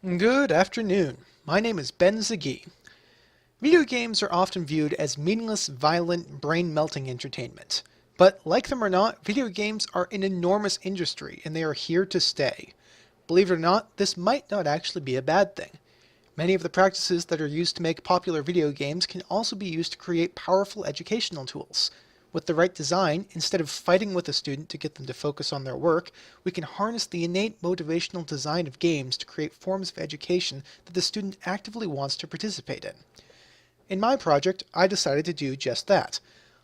Good afternoon. My name is Ben Segee. Video games are often viewed as meaningless, violent, brain-melting entertainment. But like them or not, video games are an enormous industry and they are here to stay. Believe it or not, this might not actually be a bad thing. Many of the practices that are used to make popular video games can also be used to create powerful educational tools. With the right design, instead of fighting with a student to get them to focus on their work, we can harness the innate motivational design of games to create forms of education that the student actively wants to participate in. In my project, I decided to do just that.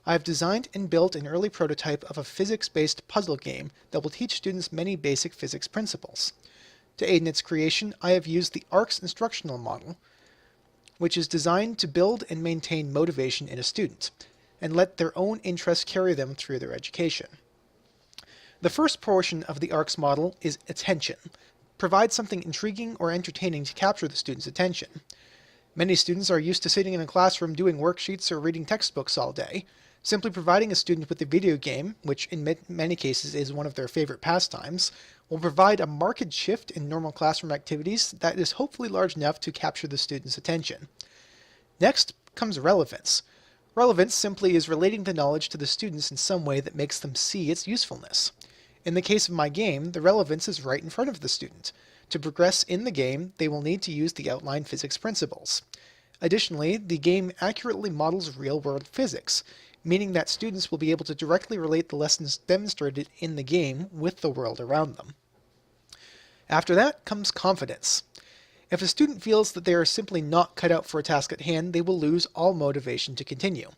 I have designed and built an early prototype of a physics-based puzzle game that will teach students many basic physics principles. To aid in its creation, I have used the ARCS instructional model, which is designed to build and maintain motivation in a student, and let their own interests carry them through their education. The first portion of the ARCS model is attention. Provide something intriguing or entertaining to capture the student's attention. Many students are used to sitting in a classroom doing worksheets or reading textbooks all day. Simply providing a student with a video game, which in many cases is one of their favorite pastimes, will provide a marked shift in normal classroom activities that is hopefully large enough to capture the student's attention. Next comes relevance. Relevance simply is relating the knowledge to the students in some way that makes them see its usefulness. In the case of my game, the relevance is right in front of the student. To progress in the game, they will need to use the outlined physics principles. Additionally, the game accurately models real-world physics, meaning that students will be able to directly relate the lessons demonstrated in the game with the world around them. After that comes confidence. If a student feels that they are simply not cut out for a task at hand, they will lose all motivation to continue.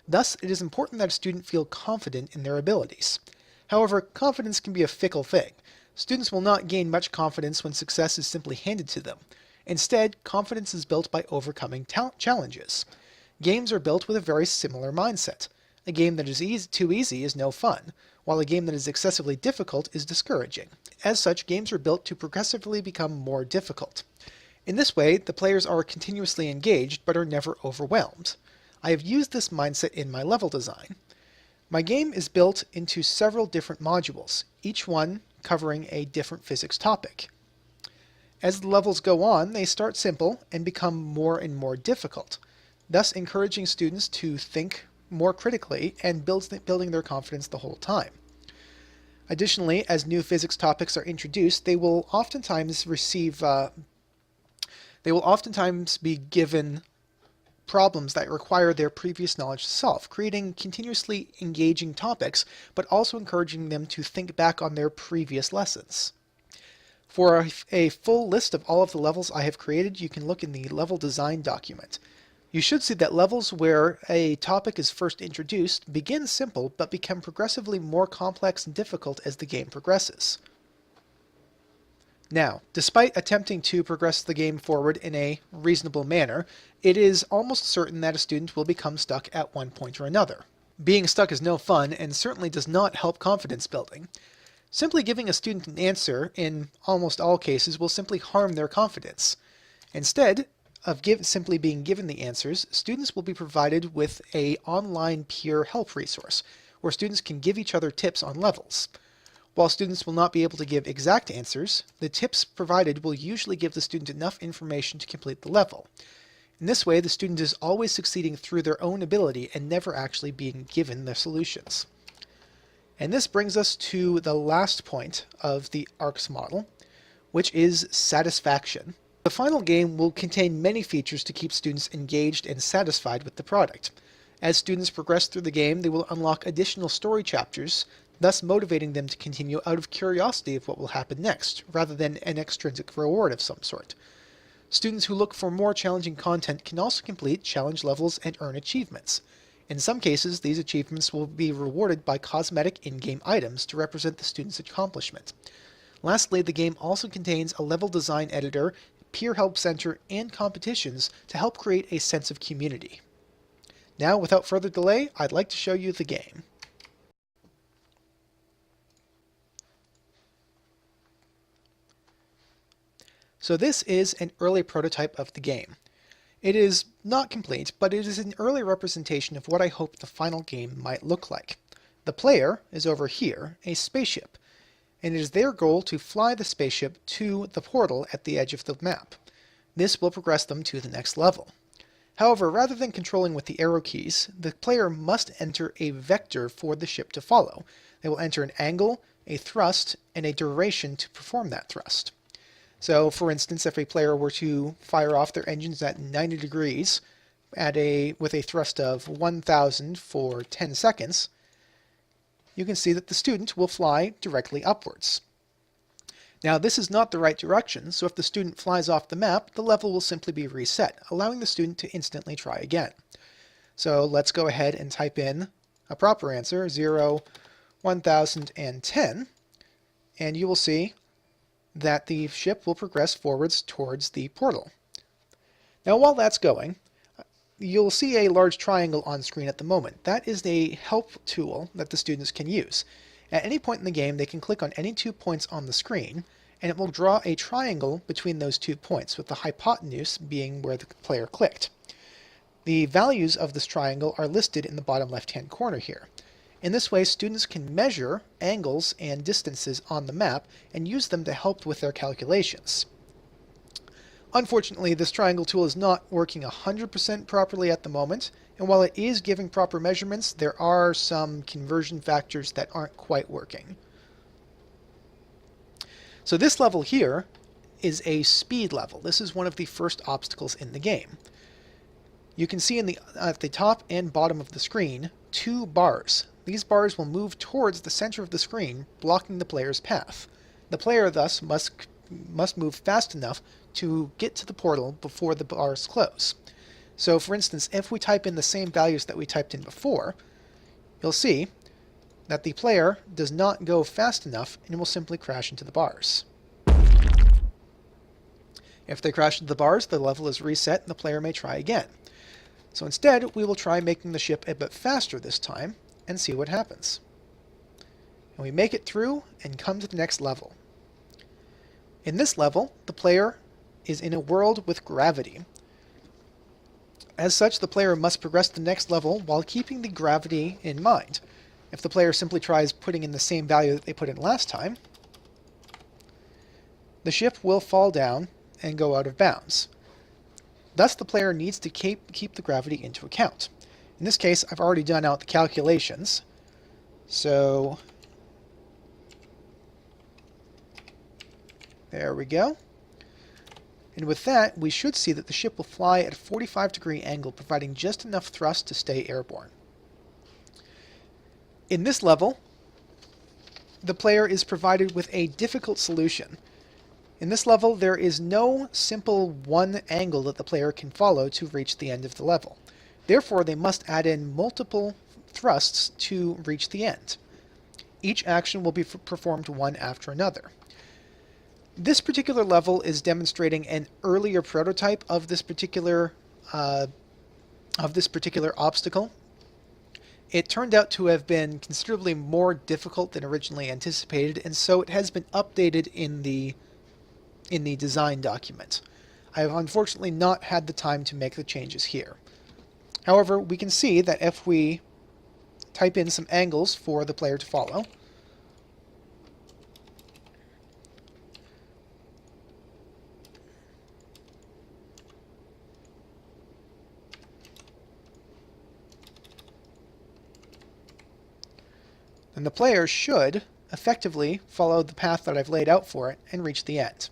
Thus, it is important that a student feel confident in their abilities. However, confidence can be a fickle thing. Students will not gain much confidence when success is simply handed to them. Instead, confidence is built by overcoming challenges. Games are built with a very similar mindset. A game that is too easy is no fun, while a game that is excessively difficult is discouraging. As such, games are built to progressively become more difficult. In this way, the players are continuously engaged but are never overwhelmed. I have used this mindset in my level design. My game is built into several different modules, each one covering a different physics topic. As the levels go on, they start simple and become more and more difficult, thus encouraging students to think more critically and building their confidence the whole time. Additionally, as new physics topics are introduced, they will oftentimes be given problems that require their previous knowledge to solve, creating continuously engaging topics, but also encouraging them to think back on their previous lessons. For a full list of all of the levels I have created, you can look in the level design document. You should see that levels where a topic is first introduced begin simple, but become progressively more complex and difficult as the game progresses. Now, despite attempting to progress the game forward in a reasonable manner, it is almost certain that a student will become stuck at one point or another. Being stuck is no fun and certainly does not help confidence building. Simply giving a student an answer, in almost all cases, will simply harm their confidence. Instead of simply being given the answers, students will be provided with an online peer help resource, where students can give each other tips on levels. While students will not be able to give exact answers, the tips provided will usually give the student enough information to complete the level. In this way, the student is always succeeding through their own ability and never actually being given the solutions. And this brings us to the last point of the ARCS model, which is satisfaction. The final game will contain many features to keep students engaged and satisfied with the product. As students progress through the game, they will unlock additional story chapters, thus motivating them to continue out of curiosity of what will happen next, rather than an extrinsic reward of some sort. Students who look for more challenging content can also complete challenge levels and earn achievements. In some cases, these achievements will be rewarded by cosmetic in-game items to represent the student's accomplishment. Lastly, the game also contains a level design editor, peer help center, and competitions to help create a sense of community. Now, without further delay, I'd like to show you the game. So this is an early prototype of the game. It is not complete, but it is an early representation of what I hope the final game might look like. The player is over here, a spaceship. and it is their goal to fly the spaceship to the portal at the edge of the map. This will progress them to the next level. However, rather than controlling with the arrow keys, the player must enter a vector for the ship to follow. They will enter an angle, a thrust, and a duration to perform that thrust. So, for instance, if a player were to fire off their engines at 90 degrees with a thrust of 1,000 for 10 seconds, you can see that the student will fly directly upwards. Now, this is not the right direction, so if the student flies off the map, the level will simply be reset, allowing the student to instantly try again. So let's go ahead and type in a proper answer, 0, 1010, and you will see that the ship will progress forwards towards the portal. Now, while that's going, you'll see a large triangle on screen at the moment. That is a help tool that the students can use. At any point in the game, they can click on any 2 points on the screen, and it will draw a triangle between those 2 points, with the hypotenuse being where the player clicked. The values of this triangle are listed in the bottom left-hand corner here. In this way, students can measure angles and distances on the map and use them to help with their calculations. Unfortunately, this triangle tool is not working 100% properly at the moment, and while it is giving proper measurements, there are some conversion factors that aren't quite working. So this level here is a speed level. This is one of the first obstacles in the game. You can see at the top and bottom of the screen 2 bars. These bars will move towards the center of the screen, blocking the player's path. The player thus must move fast enough to get to the portal before the bars close. So for instance, if we type in the same values that we typed in before, you'll see that the player does not go fast enough and will simply crash into the bars. If they crash into the bars, the level is reset and the player may try again. So instead, we will try making the ship a bit faster this time and see what happens. And we make it through and come to the next level. In this level, the player is in a world with gravity. As such, the player must progress to the next level while keeping the gravity in mind. If the player simply tries putting in the same value that they put in last time, the ship will fall down and go out of bounds. Thus, the player needs to keep the gravity into account. In this case, I've already done out the calculations, so there we go. And with that, we should see that the ship will fly at a 45-degree angle, providing just enough thrust to stay airborne. In this level, the player is provided with a difficult solution. In this level, there is no simple one angle that the player can follow to reach the end of the level. Therefore, they must add in multiple thrusts to reach the end. Each action will be performed one after another. This particular level is demonstrating an earlier prototype of this particular obstacle. It turned out to have been considerably more difficult than originally anticipated, and so it has been updated in the design document. I have unfortunately not had the time to make the changes here. However, we can see that if we type in some angles for the player to follow, then the player should effectively follow the path that I've laid out for it and reach the end.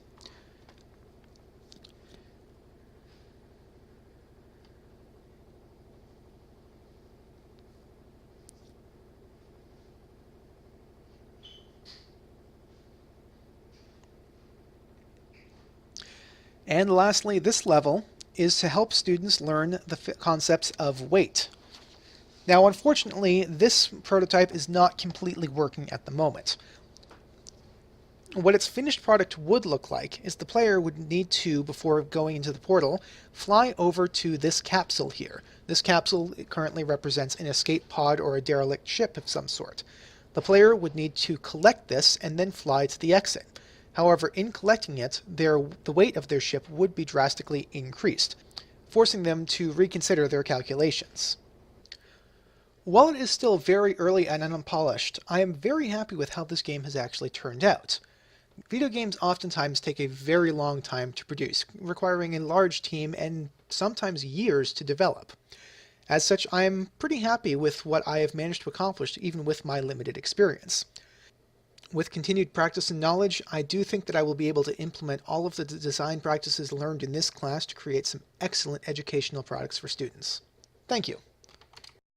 And lastly, this level is to help students learn the concepts of weight. Now, unfortunately, this prototype is not completely working at the moment. What its finished product would look like is the player would need to, before going into the portal, fly over to this capsule here. This capsule currently represents an escape pod or a derelict ship of some sort. The player would need to collect this and then fly to the exit. However, in collecting it, the weight of their ship would be drastically increased, forcing them to reconsider their calculations. While it is still very early and unpolished, I am very happy with how this game has actually turned out. Video games oftentimes take a very long time to produce, requiring a large team and sometimes years to develop. As such, I am pretty happy with what I have managed to accomplish even with my limited experience. With continued practice and knowledge, I do think that I will be able to implement all of the design practices learned in this class to create some excellent educational products for students. Thank you.